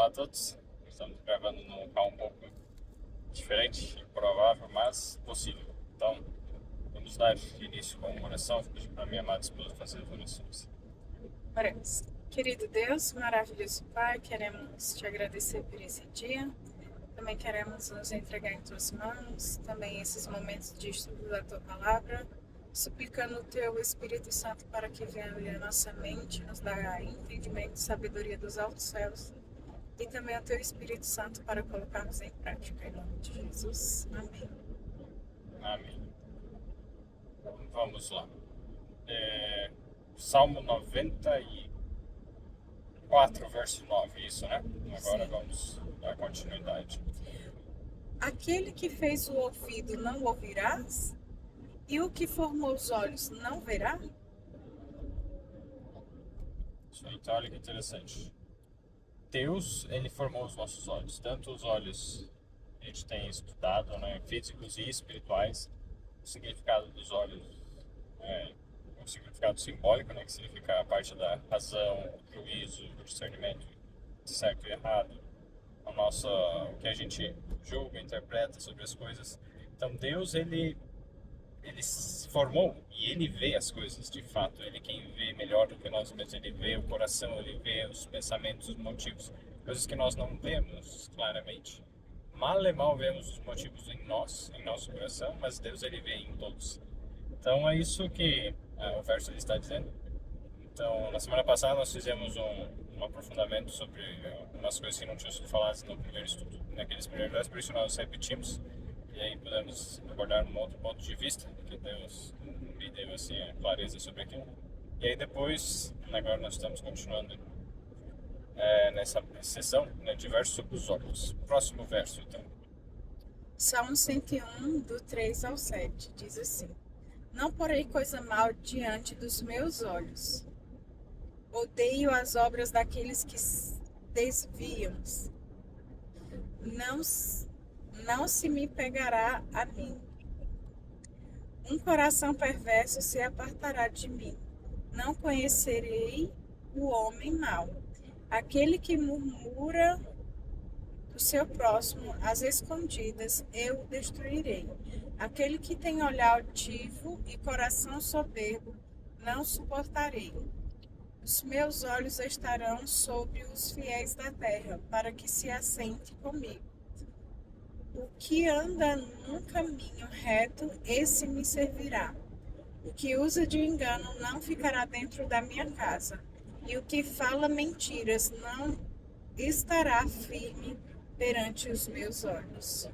Olá a todos. Estamos gravando num local um pouco diferente, improvável, mas possível. Então, vamos dar início com uma oração. Vou pedir para minha amada esposa fazer as orações. Oremos. Querido Deus, maravilhoso Pai, queremos te agradecer por esse dia. Também queremos nos entregar em tuas mãos, também esses momentos de estudo da tua palavra, suplicando o teu Espírito Santo para que venha abrir a nossa mente, nos dar entendimento e sabedoria dos altos céus, e também o teu Espírito Santo para colocarmos em prática. Em nome de Jesus. Amém. Amém. Vamos lá. Salmo 94, verso 9, isso, né? Agora Sim. vamos dar continuidade. Aquele que fez o ouvido não ouvirás? E o que formou os olhos não verá? Isso aí, então olha que interessante. Deus, ele formou os nossos olhos, tanto os olhos que a gente tem estudado, né, físicos e espirituais. O significado dos olhos é um significado simbólico, né, que significa a parte da razão, juízo, discernimento de certo e errado, o que a gente julga, interpreta sobre as coisas. Então Deus, ele se formou e ele vê as coisas de fato. Ele é quem vê melhor do que nós mesmos. Ele vê o coração, ele vê os pensamentos, os motivos, coisas que nós não vemos claramente. Mal e mal vemos os motivos em nós, em nosso coração, mas Deus, ele vê em todos. Então é isso que o verso ele está dizendo. Então, na semana passada nós fizemos um aprofundamento sobre umas coisas que não tinham sido faladas no primeiro estudo, naqueles primeiros dias, por isso nós repetimos. E aí podemos abordar um outro ponto de vista, que Deus me deu assim, a clareza sobre aquilo. E aí depois, agora nós estamos continuando nessa sessão, né, de versos sobre os olhos. Próximo verso, então. Salmo 101, do 3 ao 7, diz assim: Não porei coisa mal diante dos meus olhos. Odeio as obras daqueles que desviam-se. Não se me pegará a mim. Um coração perverso se apartará de mim. Não conhecerei o homem mau. Aquele que murmura do seu próximo às escondidas, eu o destruirei. Aquele que tem olhar altivo e coração soberbo, não suportarei. Os meus olhos estarão sobre os fiéis da terra, para que se assente comigo. O que anda num caminho reto, esse me servirá. O que usa de engano não ficará dentro da minha casa, e o que fala mentiras não estará firme perante os meus olhos.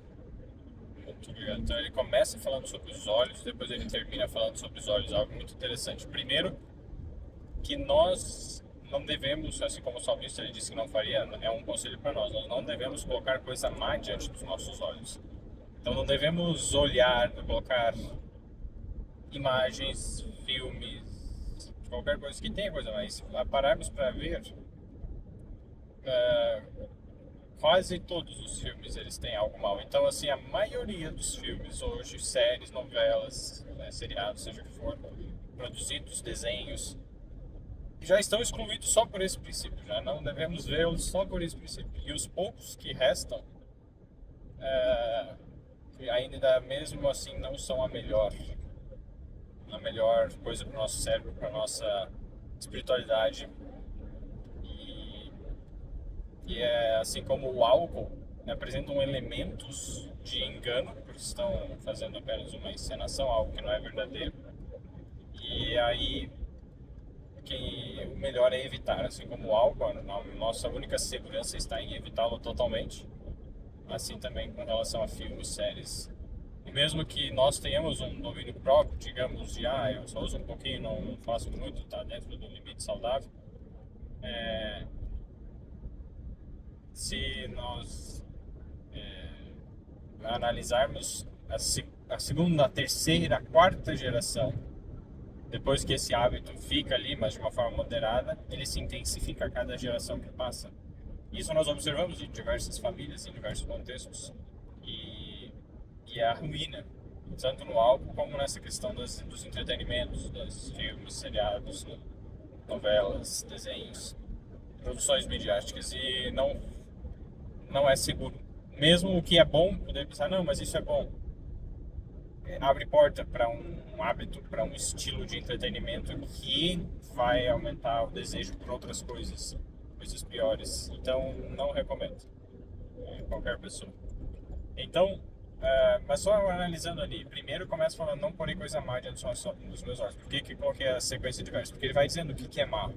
Muito obrigado. Então ele começa falando sobre os olhos, depois ele termina falando sobre os olhos, algo muito interessante. Primeiro, que nós não devemos, assim como o salmista ele disse que não faria, é um conselho para nós não devemos colocar coisa má diante dos nossos olhos. Então não devemos olhar, colocar imagens, filmes, qualquer coisa que tenha coisa, mas pararmos para ver, quase todos os filmes eles têm algo mal. Então assim, a maioria dos filmes hoje, séries, novelas, seriados, seja o que for, produzidos, desenhos, já estão excluídos só por esse princípio, já não devemos vê-los só por esse princípio. E os poucos que restam, ainda mesmo assim não são a melhor coisa para o nosso cérebro, para a nossa espiritualidade. E é assim como o álcool, apresentam elementos de engano, porque estão fazendo apenas uma encenação, algo que não é verdadeiro. E aí que o melhor é evitar, assim como o álcool, a nossa única segurança está em evitá-lo totalmente. Assim também com relação a filmes, séries. E mesmo que nós tenhamos um domínio próprio, digamos, de eu só uso um pouquinho, não faço muito, está dentro do limite saudável. Se nós analisarmos a segunda, a terceira, a quarta geração, depois que esse hábito fica ali, mas de uma forma moderada, ele se intensifica a cada geração que passa. Isso nós observamos em diversas famílias, em diversos contextos, e a ruína, tanto no álcool como nessa questão dos entretenimentos, dos filmes, seriados, novelas, desenhos, produções midiáticas. E não não é seguro. Mesmo o que é bom, poder pensar, não, mas isso é bom. Abre porta para um hábito, para um estilo de entretenimento que vai aumentar o desejo por outras coisas, coisas piores. Então, não recomendo qualquer pessoa. Então, mas só analisando ali, primeiro começa falando não porém coisa má diante dos meus olhos. Por que que coloquei a sequência de versos? Porque ele vai dizendo o que que é má.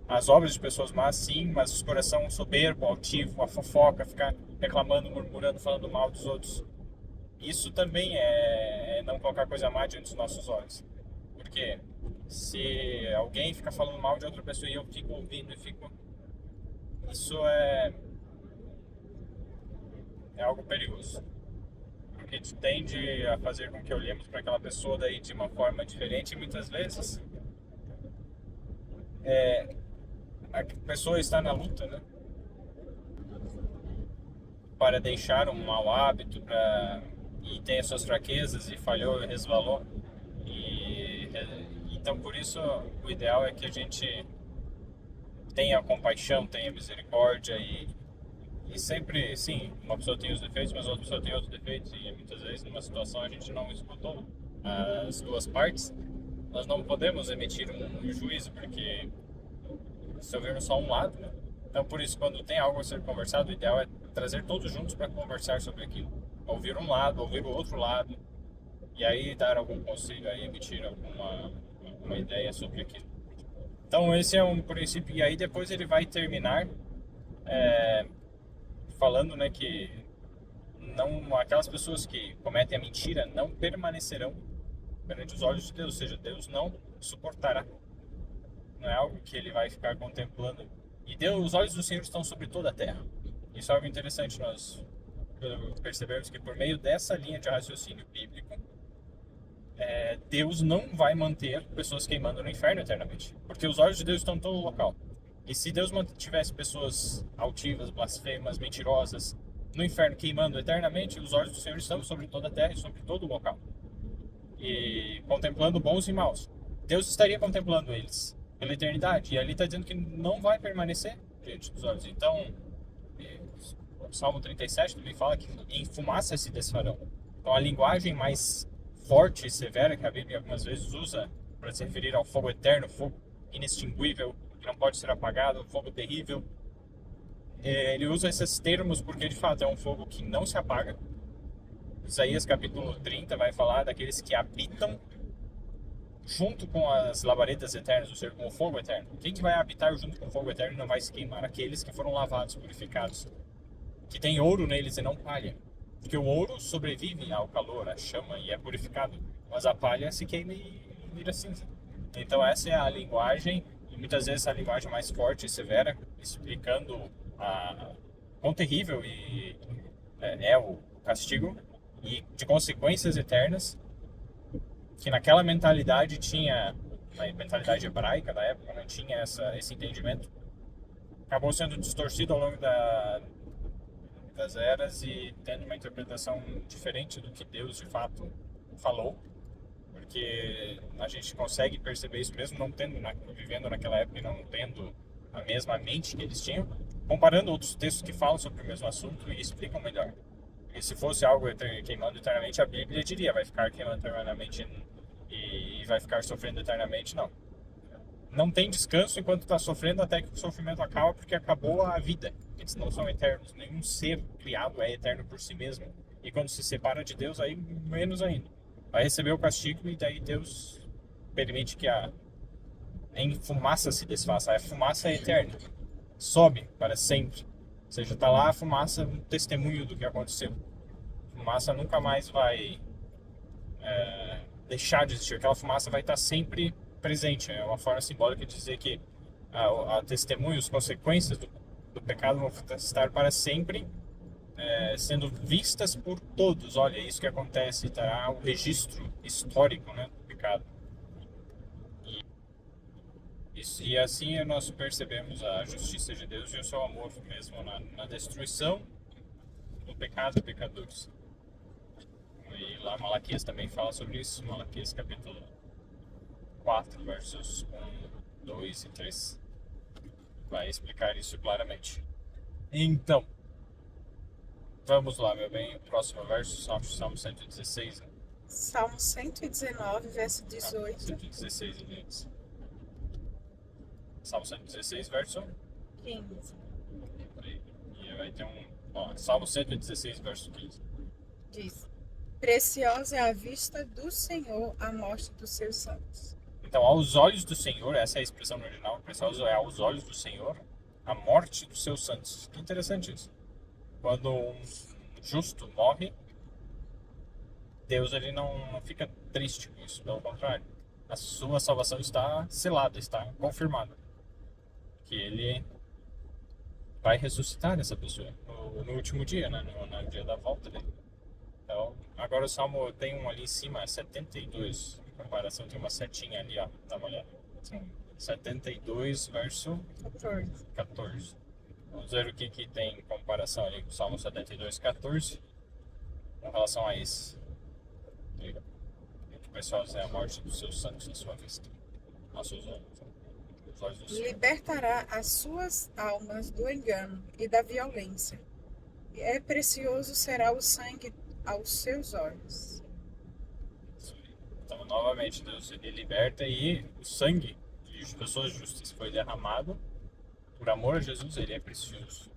As obras de pessoas más, sim, mas o coração soberbo, altivo, a fofoca, ficar reclamando, murmurando, falando mal dos outros. Isso também é não colocar coisa má diante dos nossos olhos. Porque se alguém fica falando mal de outra pessoa e eu fico ouvindo e fico... Isso é algo perigoso. Porque tende a fazer com que olhemos para aquela pessoa daí de uma forma diferente e muitas vezes a pessoa está na luta, né? Para deixar um mau hábito e tem as suas fraquezas e falhou e resvalou. Então, por isso, o ideal é que a gente tenha compaixão, tenha misericórdia e sempre, sim, uma pessoa tem os defeitos, mas outra pessoa tem outros defeitos e muitas vezes numa situação a gente não escutou as duas partes. Nós não podemos emitir um juízo porque se ouvirmos só um lado, né? Então, por isso, quando tem algo a ser conversado, o ideal é trazer todos juntos para conversar sobre aquilo. Ouvir um lado, ouvir o outro lado, e aí dar algum conselho, aí emitir alguma ideia sobre aquilo. Então, esse é um princípio, e aí depois ele vai terminar falando, né, que não, aquelas pessoas que cometem a mentira não permanecerão perante os olhos de Deus, ou seja, Deus não suportará. Não é algo que ele vai ficar contemplando. E Deus, os olhos do Senhor estão sobre toda a terra. Isso é algo interessante nós percebemos que por meio dessa linha de raciocínio bíblico, Deus não vai manter pessoas queimando no inferno eternamente, porque os olhos de Deus estão em todo local. E se Deus tivesse pessoas altivas, blasfemas, mentirosas no inferno queimando eternamente, os olhos do Senhor estão sobre toda a terra e sobre todo o local, e contemplando bons e maus. Deus estaria contemplando eles pela eternidade, e ali está dizendo que não vai permanecer diante dos olhos. Então, o Salmo 37 também fala que em fumaça se desfarão. Então, a linguagem mais forte e severa que a Bíblia algumas vezes usa para se referir ao fogo eterno, fogo inextinguível, que não pode ser apagado, fogo terrível, ele usa esses termos porque de fato é um fogo que não se apaga. Isaías capítulo 30 vai falar daqueles que habitam junto com as labaredas eternas, ou seja, com o fogo eterno. Quem que vai habitar junto com o fogo eterno e não vai se queimar? Aqueles que foram lavados, purificados, que tem ouro neles e não palha. Porque o ouro sobrevive ao calor, à chama e é purificado, mas a palha se queima e vira cinza. Então essa é a linguagem, e muitas vezes a linguagem mais forte e severa, explicando quão terrível é o castigo e de consequências eternas, que naquela mentalidade tinha, na mentalidade hebraica da época, não tinha esse entendimento. Acabou sendo distorcido ao longo das eras e tendo uma interpretação diferente do que Deus de fato falou, porque a gente consegue perceber isso mesmo não tendo, vivendo naquela época e não tendo a mesma mente que eles tinham, comparando outros textos que falam sobre o mesmo assunto e explicam melhor. E se fosse algo queimando eternamente, a Bíblia diria, vai ficar queimando eternamente e vai ficar sofrendo eternamente. Não. Não tem descanso enquanto está sofrendo até que o sofrimento acaba, porque acabou a vida. Eles não são eternos. Nenhum ser criado é eterno por si mesmo. E quando se separa de Deus, aí menos ainda. Vai receber o castigo e daí Deus permite que em fumaça se desfaça. A fumaça é eterna. Sobe para sempre. Ou seja, está lá a fumaça, um testemunho do que aconteceu. A fumaça nunca mais vai deixar de existir. Aquela fumaça vai estar sempre presente. É uma forma simbólica de dizer que a testemunho, as consequências do pecado vão estar para sempre sendo vistas por todos. Olha, isso que acontece, terá o registro histórico, né, do pecado. E assim nós percebemos a justiça de Deus e o seu amor mesmo na destruição do pecado e pecadores. E lá Malaquias também fala sobre isso, Malaquias capítulo 4, versos 1, 2 e 3. Vai explicar isso claramente. Então, Vamos lá, meu bem. O próximo verso, Salmo 116. Né? Salmo 119, verso Ah, 18. 116, aliás. Salmo 116, verso 15. E vai ter um. Ó, Salmo 116, verso 15. Diz: Preciosa é a vista do Senhor a morte dos seus santos. Então, aos olhos do Senhor, essa é a expressão no original, precioso é aos olhos do Senhor a morte dos seus santos. Que interessante isso. Quando um justo morre, Deus ele não fica triste com isso, pelo contrário. A sua salvação está selada, está confirmada. Que ele vai ressuscitar essa pessoa no último dia, né? No dia da volta dele. Então, agora o Salmo tem um ali em cima, 72. Em comparação, tem uma setinha ali, ó. Dá uma olhada. Sim. 72, verso 14. 14. Vamos ver o que tem em comparação ali com o Salmo 72, 14, com relação a esse. O pessoal é a morte dos seus santos à sua vista. Nossos olhos. Os olhos do Senhor. Libertará as suas almas do engano e da violência. É precioso será o sangue aos seus olhos. Então, novamente, Deus ele liberta e o sangue de pessoas justas foi derramado por amor a Jesus, ele é precioso.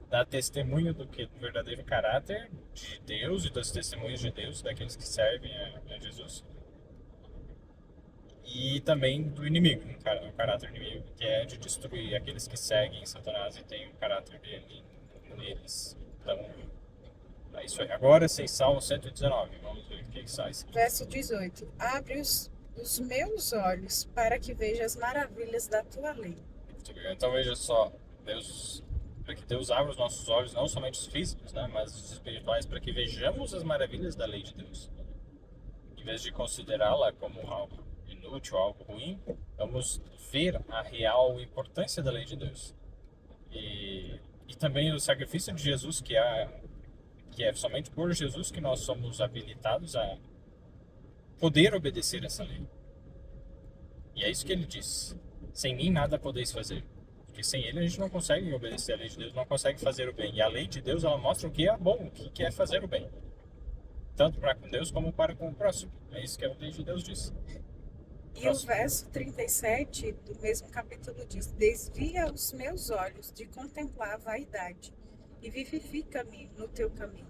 Dá testemunho do verdadeiro caráter de Deus e dos testemunhos de Deus, daqueles que servem a Jesus. E também do inimigo, o caráter inimigo, que é de destruir aqueles que seguem Satanás e tem o caráter dele neles. Então, é isso aí. Agora, sem Salmo 119, vamos ver o que sai. Verso 18. Abre os meus olhos para que veja as maravilhas da tua lei. Então veja só, Deus, para que Deus abra os nossos olhos, não somente os físicos, né, mas os espirituais, para que vejamos as maravilhas da lei de Deus. Em vez de considerá-la como algo inútil, algo ruim, vamos ver a real importância da lei de Deus. E também o sacrifício de Jesus, que é somente por Jesus que nós somos habilitados a poder obedecer essa lei. E é isso que ele diz. Sem mim nada podeis fazer. Porque sem ele a gente não consegue obedecer a lei de Deus, não consegue fazer o bem. E a lei de Deus, ela mostra o que é bom, o que é fazer o bem. Tanto para com Deus como para com o próximo. É isso que a lei de Deus diz. E o verso 37 do mesmo capítulo diz: Desvia os meus olhos de contemplar a vaidade e vivifica-me no teu caminho.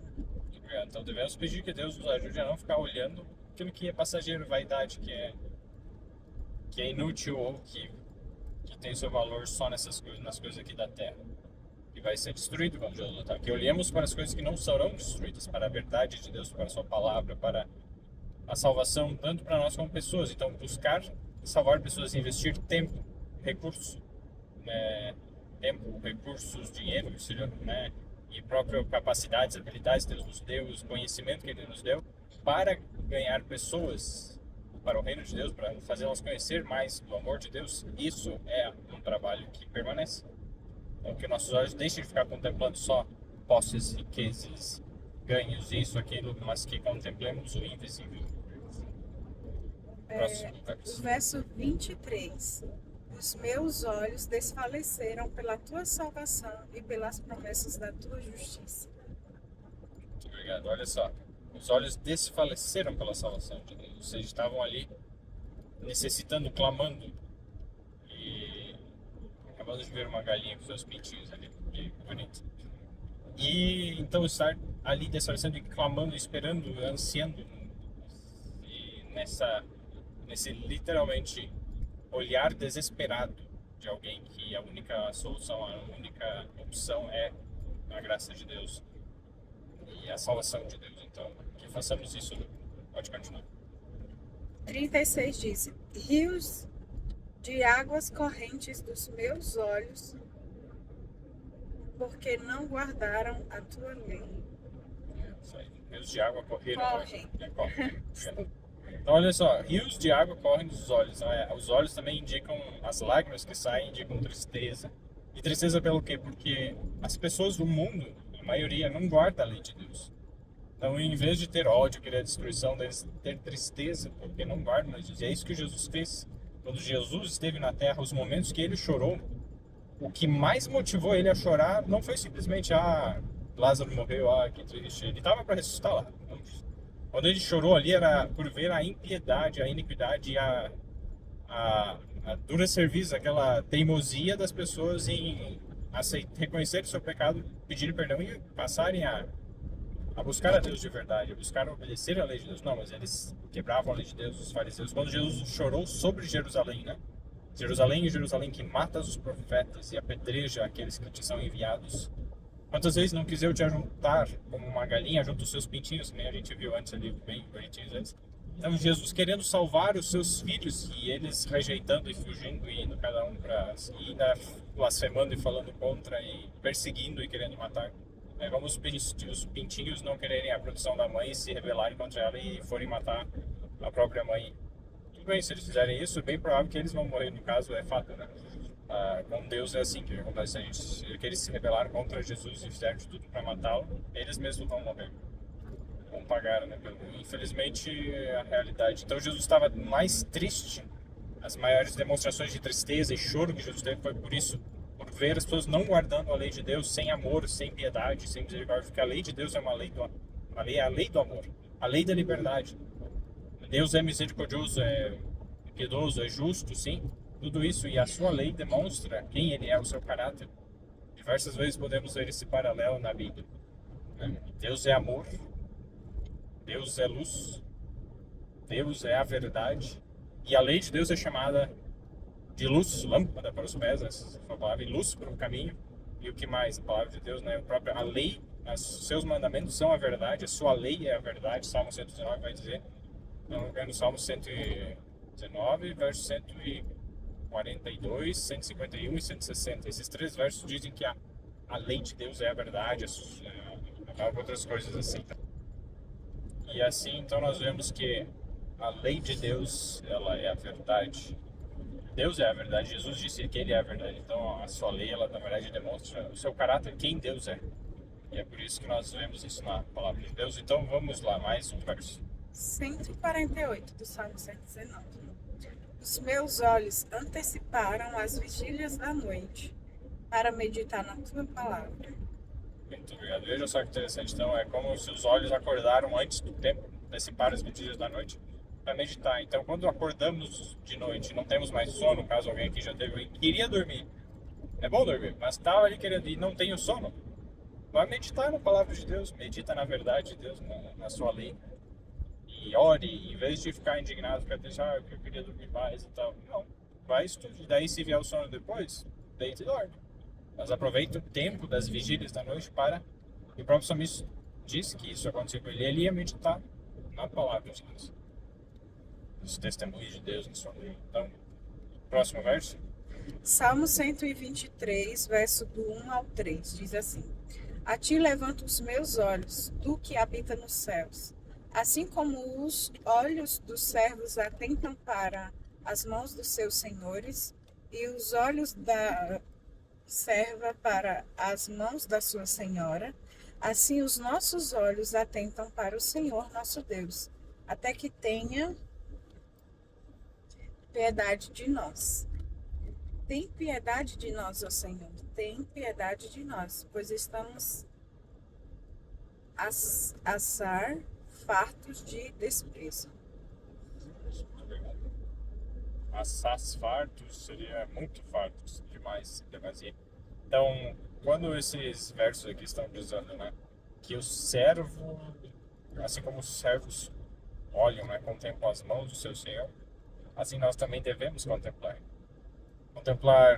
Então devemos pedir que Deus nos ajude a não ficar olhando aquilo que é passageiro, vaidade, que é inútil ou que tem seu valor só nessas coisas, nas coisas aqui da terra, que vai ser destruído quando Jesus voltar. Que olhemos para as coisas que não serão destruídas, para a verdade de Deus, para a sua palavra, para a salvação, tanto para nós como pessoas. Então, buscar salvar pessoas, investir tempo, recursos, dinheiro, né, e própria capacidades, habilidades que Deus nos deu, o conhecimento que Ele nos deu, para ganhar pessoas para o reino de Deus, para fazê-las conhecer mais do amor de Deus. Isso é um trabalho que permanece. Então, que nossos olhos deixem de ficar contemplando só posses, riquezas, ganhos, isso, aquilo, mas que contemplemos o invisível. O verso 23. Os meus olhos desfaleceram pela tua salvação e pelas promessas da tua justiça. Muito obrigado. Olha só. Os olhos desfaleceram pela salvação de Deus. Ou seja, estavam ali necessitando, clamando. E acabamos de ver uma galinha com seus pintinhos ali. Que bonito. E então estar ali desfalecendo e clamando, esperando, ansiando. E nesse literalmente olhar desesperado de alguém que a única solução, a única opção é a graça de Deus e a salvação de Deus. Então, que façamos isso. Pode continuar. 36 diz: Rios de águas correntes dos meus olhos, porque não guardaram a tua lei. Isso aí. Rios de água correram. Correm. Então, olha só, rios de água correm dos olhos. Os olhos também indicam, as lágrimas que saem indicam tristeza. E tristeza pelo quê? Porque as pessoas do mundo, a maioria, não guarda a lei de Deus. Então, em vez de ter ódio, querer a destruição deles, ter tristeza, porque não guardam a lei de Deus. E é isso que Jesus fez. Quando Jesus esteve na terra, os momentos que ele chorou, o que mais motivou ele a chorar não foi simplesmente, Lázaro morreu, que triste. Ele estava para ressuscitar lá. Quando ele chorou ali era por ver a impiedade, a iniquidade e a dura serviço, aquela teimosia das pessoas em reconhecer o seu pecado, pedir perdão e passarem a buscar a Deus de verdade, a buscar obedecer a lei de Deus. Não, mas eles quebravam a lei de Deus, os fariseus. Quando Jesus chorou sobre Jerusalém, né? Jerusalém que mata os profetas e apedreja aqueles que te são enviados. Quantas vezes não quis eu te ajuntar como uma galinha junto aos seus pintinhos, que nem a gente viu antes ali, bem bonitinhos antes. Então Jesus querendo salvar os seus filhos e eles rejeitando e fugindo e indo cada um para ir blasfemando e falando contra e perseguindo e querendo matar. Como os pintinhos não quererem a proteção da mãe e se rebelarem contra ela e forem matar a própria mãe. Tudo bem, se eles fizerem isso, é bem provável que eles vão morrer, no caso é fato, né? Com Deus é assim que acontece, que eles se rebelaram contra Jesus e fizeram de tudo para matá-lo, eles mesmos vão morrer. Vão pagar, né? Infelizmente, a realidade. Então Jesus estava mais triste. As maiores demonstrações de tristeza e choro que Jesus teve foi por isso, por ver as pessoas não guardando a lei de Deus, sem amor, sem piedade, sem misericórdia, porque a lei de Deus é uma lei é a lei do amor, a lei da liberdade. Deus é misericordioso, é piedoso, é justo, sim, tudo isso, e a sua lei demonstra quem ele é, o seu caráter. Diversas vezes podemos ver esse paralelo na Bíblia. Deus é amor, Deus é luz, Deus é a verdade, e a lei de Deus é chamada de luz, lâmpada para os pés, essa palavra, e luz para o caminho. E o que mais? A palavra de Deus, né? A lei, os seus mandamentos são a verdade, a sua lei é a verdade. Salmo 119 vai dizer, não me engano, Salmo 119, verso 142, 151 e 160. Esses três versos dizem que a lei de Deus é a verdade, outras coisas assim. E assim, então, nós vemos que a lei de Deus, ela é a verdade. Deus é a verdade. Jesus disse que ele é a verdade. Então, a sua lei, ela, na verdade, demonstra o seu caráter, quem Deus é. E é por isso que nós vemos isso na palavra de Deus. Então, vamos lá, mais um verso. 148 do Salmo 119. Os meus olhos anteciparam as vigílias da noite para meditar na tua palavra. Muito obrigado. Veja só que interessante. Então, é como se os olhos acordaram antes do tempo, anteciparam as vigílias da noite para meditar. Então, quando acordamos de noite, não temos mais sono, caso alguém aqui já teve, queria dormir. É bom dormir, mas estava ali querendo ir, não tem o sono. Vai meditar na palavra de Deus, medita na verdade de Deus, na sua lei. E ore, em vez de ficar indignado, ficar pensando, eu queria dormir mais e tal. Não, vai estudar. E daí, se vier o sono depois, deita e dorme. Mas aproveita o tempo das vigílias da noite para... E o próprio salmista disse que isso aconteceu com ele. Ele ia meditar na palavra de Deus. Os testemunhos de Deus na sua lei. Então, próximo verso. Salmo 123, verso do 1 ao 3, diz assim: A ti levanto os meus olhos, tu que habita nos céus. Assim como os olhos dos servos atentam para as mãos dos seus senhores, e os olhos da serva para as mãos da sua senhora, assim os nossos olhos atentam para o Senhor nosso Deus, até que tenha piedade de nós. Tem piedade de nós, ó Senhor, tem piedade de nós, pois estamos assar fartos de desprezo. Assaz fartos seria muito fartos, demais, demasia. Então, quando esses versos aqui estão dizendo, né, que o servo, assim como os servos olham, né, contemplam as mãos do seu Senhor, assim nós também devemos contemplar. Contemplar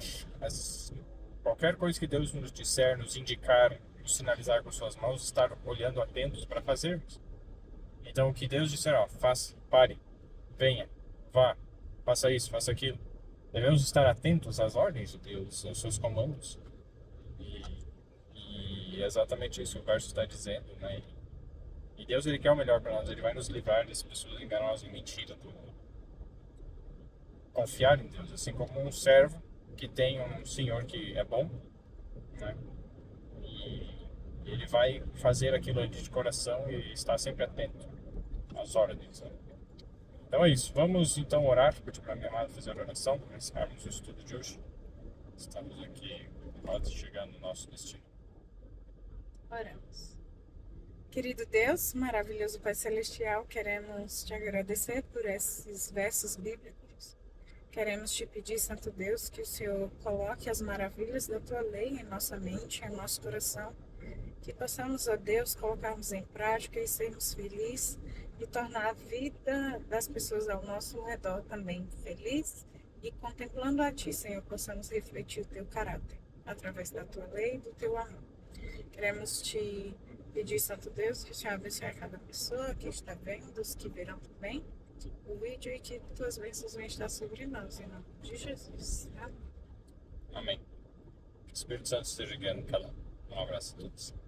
qualquer coisa que Deus nos disser, nos indicar, nos sinalizar com suas mãos, estar olhando atentos para fazermos. Então, o que Deus disser, faça, pare, venha, vá, faça isso, faça aquilo. Devemos estar atentos às ordens de Deus, aos seus comandos. E é exatamente isso que o verso está dizendo, né? E Deus, ele quer o melhor para nós, ele vai nos livrar das pessoas enganosas e mentiras. Confiar em Deus, assim como um servo que tem um senhor que é bom, né? E ele vai fazer aquilo ali de coração e estar sempre atento às ordens, né? Então é isso, vamos então orar, pedir para a minha amada fazer a oração para encerrarmos o estudo de hoje. Estamos aqui quase chegando no nosso destino. Oramos. Querido Deus, maravilhoso Pai Celestial, queremos te agradecer por esses versos bíblicos. Queremos te pedir, Santo Deus, que o Senhor coloque as maravilhas da tua lei em nossa mente, em nosso coração. Que possamos, ó Deus, colocarmos em prática e sermos felizes e tornar a vida das pessoas ao nosso redor também feliz. E contemplando a Ti, Senhor, possamos refletir o Teu caráter através da Tua lei e do Teu amor. Queremos Te pedir, Santo Deus, que o Senhor abençoe a cada pessoa que está vendo, os que verão também o vídeo e que Tuas bênçãos venham estar sobre nós, em nome de Jesus. Amém. Amém. Que o Espírito Santo esteja guiando cada um. Um abraço a todos.